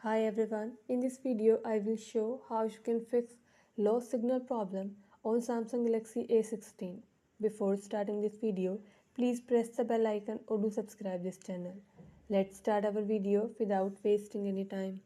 Hi everyone, in this video I will show how you can fix low signal problem on Samsung Galaxy A16. Before starting this video, please press the bell icon or do subscribe this channel. Let's start our video without wasting any time.